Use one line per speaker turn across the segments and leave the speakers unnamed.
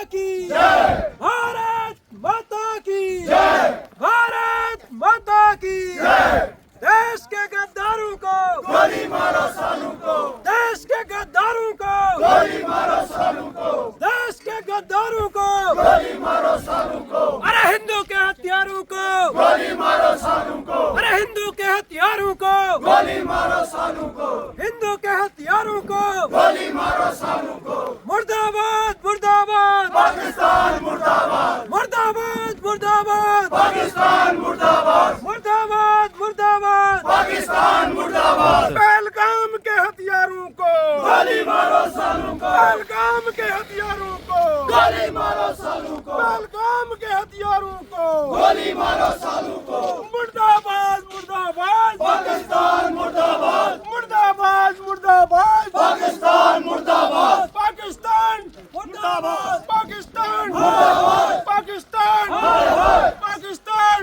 की जय, भारत माता की जय, भारत माता की जय। देश के गद्दारों को गोली मारो सालू को, देश के गद्दारों को गोली मारो सालू को, देश के गद्दारों को गोली मारो सालू को। अरे हिंदू के हथियारों को गोली मारो सालू को, अरे हिंदू के हथियारों को गोली मारो सालू को, हिंदू के हथियारों को गोली मारो सालू को। मुर्दाबाद मुर्दाबाद पाकिस्तान, मुर्दाबाद मुर्दाबाद मुर्दाबाद पाकिस्तान, मुर्दाबाद मुर्दाबाद मुर्दाबाद पाकिस्तान, मुर्दाबाद। पहलगाम के हथियारों को गोली मारो सालू को, पहलगाम के हथियारों को गोली मारो सालू को, पहलगाम के हथियारों को गोली मारो सालू को। मुर्दाबाद मुर्दाबाद पाकिस्तान, मुर्दाबाद मुर्दाबाद मुर्दाबाद पाकिस्तान, मुर्दाबाद पाकिस्तान, मुर्दाबाद पाकिस्तान, मुर्दाबाद पाकिस्तान, पाकिस्तान।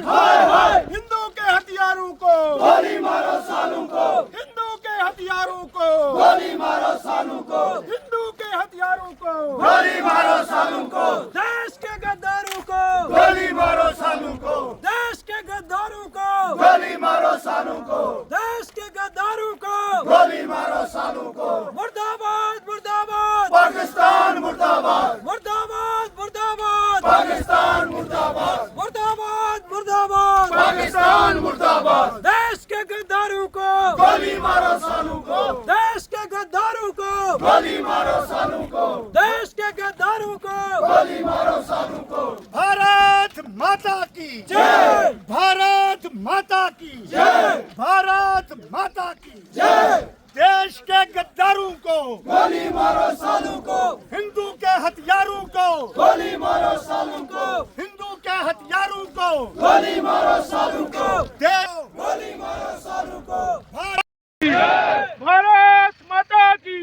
हिंदू के हथियारों को गोली मारो सालू को, हिंदू के हथियारों को गोली मारो सालू को, हिंदू के हथियारों को गोली मारो सालू को। देश के गद्दारों को गोली मारो सालू को, देश के गद्दारों को गोली मारो सालू को, देश के गद्दारों को गोली मारो सालू को। मुर्दाबाद मुर्दाबाद पाकिस्तान, मुर्दाबाद मुर्दाबाद मुर्दाबाद पाकिस्तान, मुर्दाबाद मुर्दाबाद मुर्दाबाद पाकिस्तान, मुर्दाबाद। देश के गद्दारों को गोली मारो सालू को, देश के गद्दारों को गोली मारो सालू को, देश के गद्दारों को गोली मारो सालू को।
भारत माता की
जय,
भारत माता की
जय,
भारत माता की
जय।
देश के गद्दारों को
गोली मारो सालू को,
हिंदू के हथियारों को
गोली मारो सालू को,
हिंदू के हथियारों को
गोली मारो सालू को,
गोली
मारो सालू को।
भारत माता की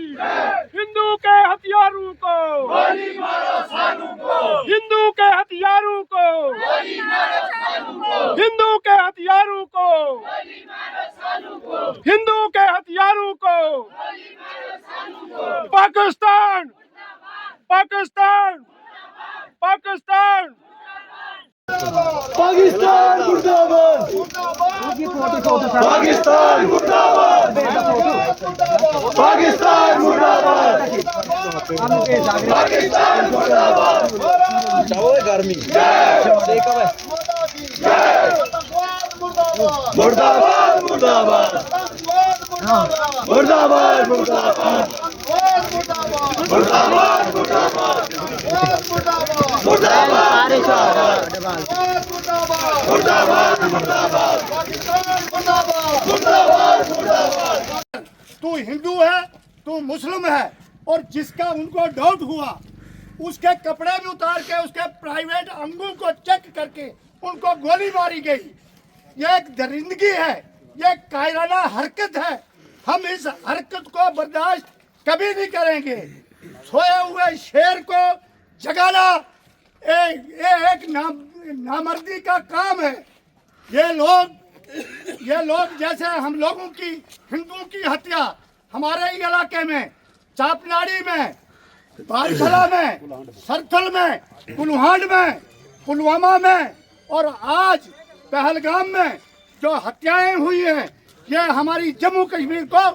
हिंदू के हथियारों को
गोली मारो सालू को,
हिंदू के हथियारों को
गोली मारो सालू को,
हिंदू के हथियारों को
गोली मारो सालू को,
हिंदू के हथियारों को
गोली मारो सालू को।
पाकिस्तान पाकिस्तान पाकिस्तान
पाकिस्तान मुर्दाबाद, पाकिस्तान मुर्दाबाद, पाकिस्तान मुर्दाबाद, पाकिस्तान मुर्दाबाद। गर्मी मुर्दाबाद मुर्दाबाद मुर्दाबाद मुर्दाबाद मुर्दाबाद मुर्दाबाद मुर्दाबाद मुर्दाबाद मुर्दाबाद मुर्दाबाद मुर्दाबाद।
तू हिंदू है, तू मुस्लिम है, और जिसका उनको डाउट हुआ उसके कपड़े भी उतार के उसके प्राइवेट अंगों को चेक करके उनको गोली मारी गई। यह एक दरिंदगी है, यह कायराना हरकत है। हम इस हरकत को बर्दाश्त कभी नहीं करेंगे। सोए हुए शेर को जगाना एक नामर्दी का काम है। ये लोग जैसे हम लोगों की हिंदुओं की हत्या हमारे ही इलाके में, चापनाड़ी में, बालखला में, सरथल में, कुल्हाड़ में, पुलवामा में और आज पहलगाम में जो हत्याएं हुई हैं, ये हमारी जम्मू कश्मीर को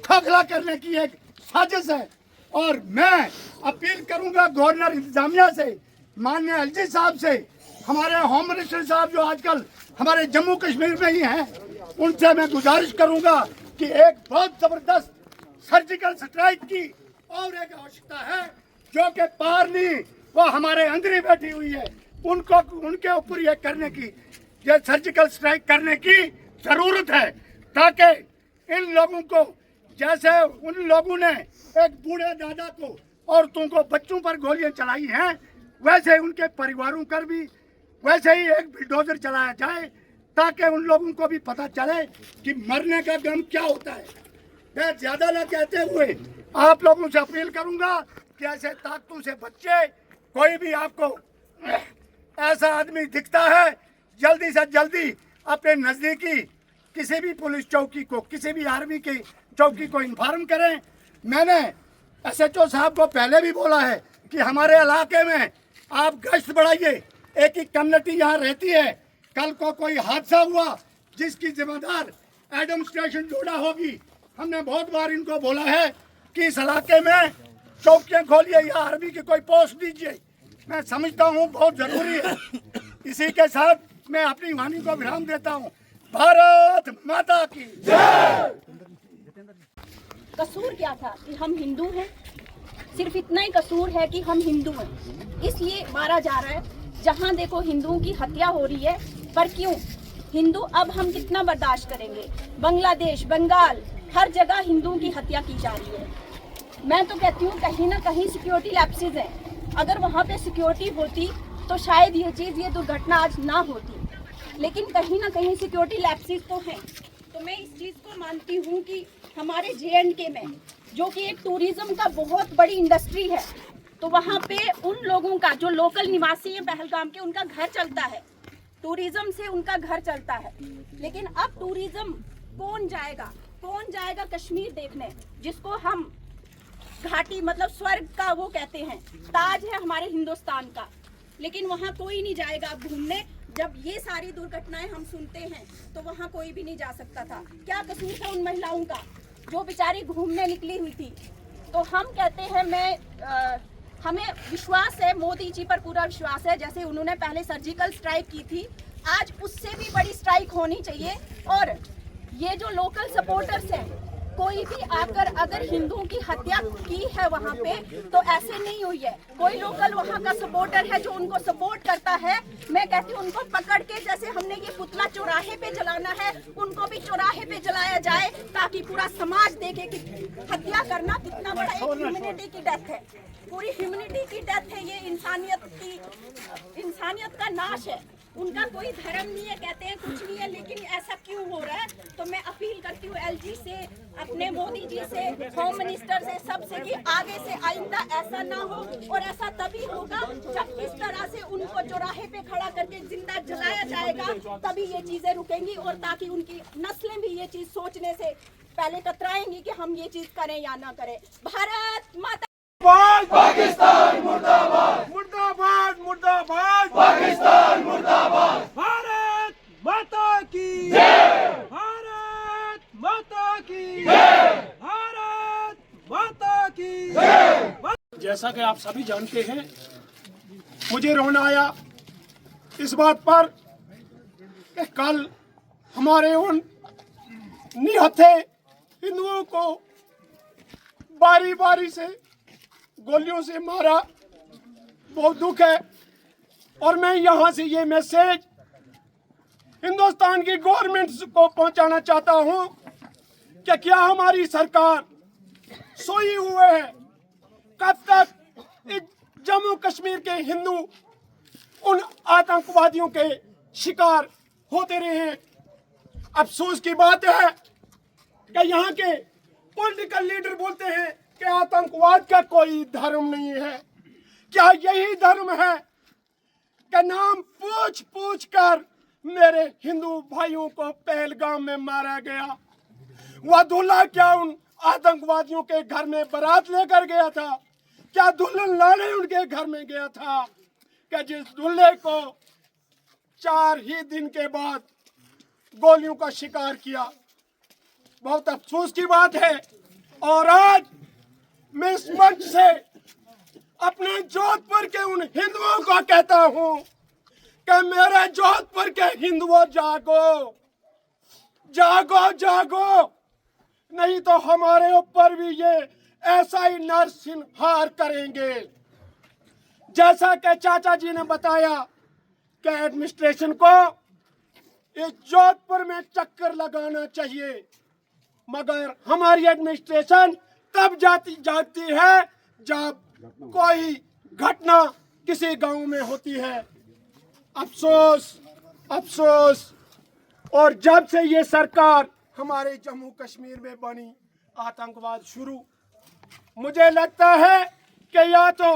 खोखला करने की एक साजिश है। और मैं अपील करूंगा गवर्नर इंतजामिया से, माननीय एलजी साहब से, हमारे होम मिनिस्टर साहब जो आजकल हमारे जम्मू कश्मीर में ही हैं, उनसे मैं गुजारिश करूंगा कि एक बहुत जबरदस्त सर्जिकल स्ट्राइक की और एक आवश्यकता है, जो कि पारनी वो हमारे अंदर ही बैठी हुई है, उनके ऊपर ये करने की, ये सर्जिकल स्ट्राइक करने की जरूरत है, ताकि इन लोगों को, जैसे उन लोगों ने एक बूढ़े दादा को, औरतों को, बच्चों पर गोलियां चलाई हैं, वैसे उनके परिवारों पर भी वैसे ही एक बुलडोजर चलाया जाए, ताकि उन लोगों को भी पता चले कि मरने का गम क्या होता है। मैं ज्यादा न कहते हुए आप लोगों से अपील करूंगा कि ऐसे ताकतों से बच्चे, कोई भी आपको ऐसा आदमी दिखता है, जल्दी से जल्दी अपने नजदीकी किसी भी पुलिस चौकी को, किसी भी आर्मी की चौकी को इन्फॉर्म करें। मैंने एसएचओ साहब को पहले भी बोला है कि हमारे इलाके में आप गश्त बढ़ाइए। एक ही कम्युनिटी यहाँ रहती है, कल को कोई हादसा हुआ जिसकी जिम्मेदार एडमिनिस्ट्रेशन जोड़ा होगी। हमने बहुत बार इनको बोला है कि इस इलाके में चौकियाँ खोलिए या आर्मी की कोई पोस्ट दीजिए। मैं समझता हूँ बहुत जरूरी है। इसी के साथ मैं अपनी वाणी को विराम देता हूँ। भारत माता की जय।
कसूर क्या था कि हम हिंदू हैं, सिर्फ इतना ही कसूर है कि हम हिंदू हैं, इसलिए मारा जा रहा है। जहाँ देखो हिंदुओं की हत्या हो रही है, पर क्यों हिंदू? अब हम कितना बर्दाश्त करेंगे? बांग्लादेश, बंगाल, हर जगह हिंदुओं की हत्या की जा रही है। मैं तो कहती हूँ कहीं ना कहीं सिक्योरिटी लैप्सेस हैं। अगर वहाँ पे सिक्योरिटी होती तो शायद ये दुर्घटना आज ना होती, लेकिन कहीं ना कहीं सिक्योरिटी लैप्सेस तो हैं। तो मैं इस चीज़ को मानती हूँ कि हमारे J&K में, जो कि एक टूरिज्म का बहुत बड़ी इंडस्ट्री है, तो वहाँ पे उन लोगों का जो लोकल निवासी हैं पहलगाम के, उनका घर चलता है, टूरिज्म से उनका घर चलता है। लेकिन अब टूरिज्म कौन जाएगा कश्मीर देखने, जिसको हम घाटी मतलब स्वर्ग का वो कहते हैं, ताज है हमारे हिंदुस्तान का, लेकिन वहाँ कोई नहीं जाएगा अब घूमने। जब ये सारी दुर्घटनाएं हम सुनते हैं तो वहाँ कोई भी नहीं जा सकता था। क्या कसूर था उन महिलाओं का जो बेचारी घूमने निकली हुई थी? तो हम कहते हैं हमें विश्वास है, मोदी जी पर पूरा विश्वास है। जैसे उन्होंने पहले सर्जिकल स्ट्राइक की थी, आज उससे भी बड़ी स्ट्राइक होनी चाहिए। और ये जो लोकल सपोर्टर्स हैं, कोई भी आकर अगर हिंदुओं की हत्या की है वहाँ पे, तो ऐसे नहीं हुई है। कोई लोकल वहाँ का सपोर्टर है जो उनको सपोर्ट करता है, मैं कहती हूँ उनको पकड़ के, जैसे हमने ये पुतला चौराहे पे जलाना है, उनको भी चौराहे पे जलाया जाए, ताकि पूरा समाज देखे कि हत्या करना कितना बड़ा एक ह्यूमैनिटी की डेथ है, पूरी ह्यूमैनिटी की डेथ है। ये इंसानियत का नाश है। उनका कोई धर्म नहीं है, कहते हैं कुछ नहीं है, लेकिन ऐसा क्यों हो रहा है? तो मैं अपील करती हूँ LG से, अपने मोदी जी से, होम मिनिस्टर से, सबसे कि आगे से आइंदा ऐसा ना हो। और ऐसा तभी होगा जब इस तरह से उनको चौराहे पे खड़ा करके जिंदा जलाया जाएगा, तभी ये चीजें रुकेंगी, और ताकि उनकी नस्लें भी ये चीज सोचने से पहले कतराएंगी कि हम ये चीज करें या ना करें। भारत माता
पाकिस्तान मुर्दाबाद, मुर्दाबाद, मुर्दाबाद, पाकिस्तान मुर्दाबाद। भारत माता की जय, भारत माता की जय, भारत माता की जय।
जैसा कि आप सभी जानते हैं, मुझे रोना आया इस बात पर कि कल हमारे उन निहत्थे हिंदुओं को बारी बारी से गोलियों से मारा। बहुत दुख है। और मैं यहाँ से ये मैसेज हिंदुस्तान की गवर्नमेंट को पहुँचाना चाहता हूँ कि क्या हमारी सरकार सोई हुए है? कब तक इस जम्मू कश्मीर के हिंदू उन आतंकवादियों के शिकार होते रहे हैं? अफसोस की बात है कि यहाँ के पॉलिटिकल लीडर बोलते हैं कि आतंकवाद का कोई धर्म नहीं है। क्या यही धर्म है कि नाम पूछ पूछ कर मेरे हिंदू भाइयों को पहलगाम में मारा गया? वह दूल्हा क्या उन आतंकवादियों के घर में बारात लेकर गया था? क्या दुल्हन लाने उनके घर में गया था? कि जिस दूल्हे को 4 ही दिन के बाद गोलियों का शिकार किया। बहुत अफसोस की बात है। और आज मैं इस मंच से अपने जोधपुर के उन हिंदुओं को कहता हूं कि मेरे जोधपुर के हिंदुओं, जागो जागो जागो, नहीं तो हमारे ऊपर भी ये ऐसा ही नरसंहार करेंगे। जैसा कि चाचा जी ने बताया कि एडमिनिस्ट्रेशन को इस जोधपुर में चक्कर लगाना चाहिए, मगर हमारी एडमिनिस्ट्रेशन तब जाती है जब कोई घटना किसी गांव में होती है। अफसोस अफसोस। और जब से ये सरकार हमारे जम्मू कश्मीर में बनी, आतंकवाद शुरू। मुझे लगता है कि या तो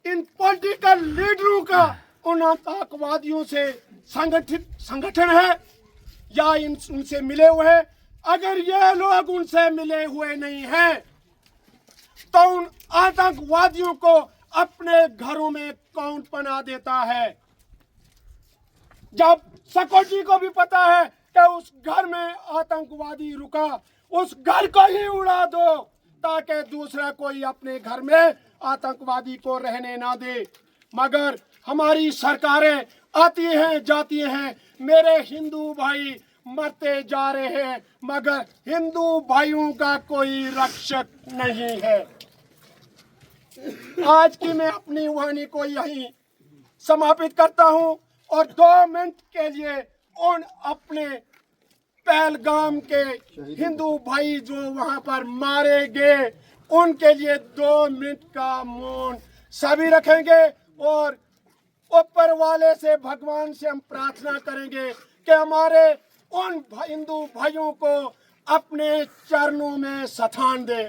इन पॉलिटिकल लीडरों का उन आतंकवादियों से संगठन है या उनसे मिले हुए हैं। अगर ये लोग उनसे मिले हुए नहीं हैं तो उन आतंकवादियों को अपने घरों में कौन पना देता है? जब सिक्योरिटी को भी पता है कि उस घर में आतंकवादी रुका, उस घर को ही उड़ा दो ताकि दूसरा कोई अपने घर में आतंकवादी को रहने ना दे। मगर हमारी सरकारें आती हैं जाती हैं, मेरे हिंदू भाई मरते जा रहे हैं, मगर हिंदू भाइयों का कोई रक्षक नहीं है। आज की मैं अपनी वाणी को यहीं समापित करता हूं और 2 मिनट के लिए उन अपने पहलगाम के हिंदू भाई जो वहां पर मारे गए उनके लिए 2 मिनट का मौन सभी रखेंगे और ऊपर वाले से, भगवान से हम प्रार्थना करेंगे कि हमारे उन हिंदू भाइयों को अपने चरणों में स्थान दे।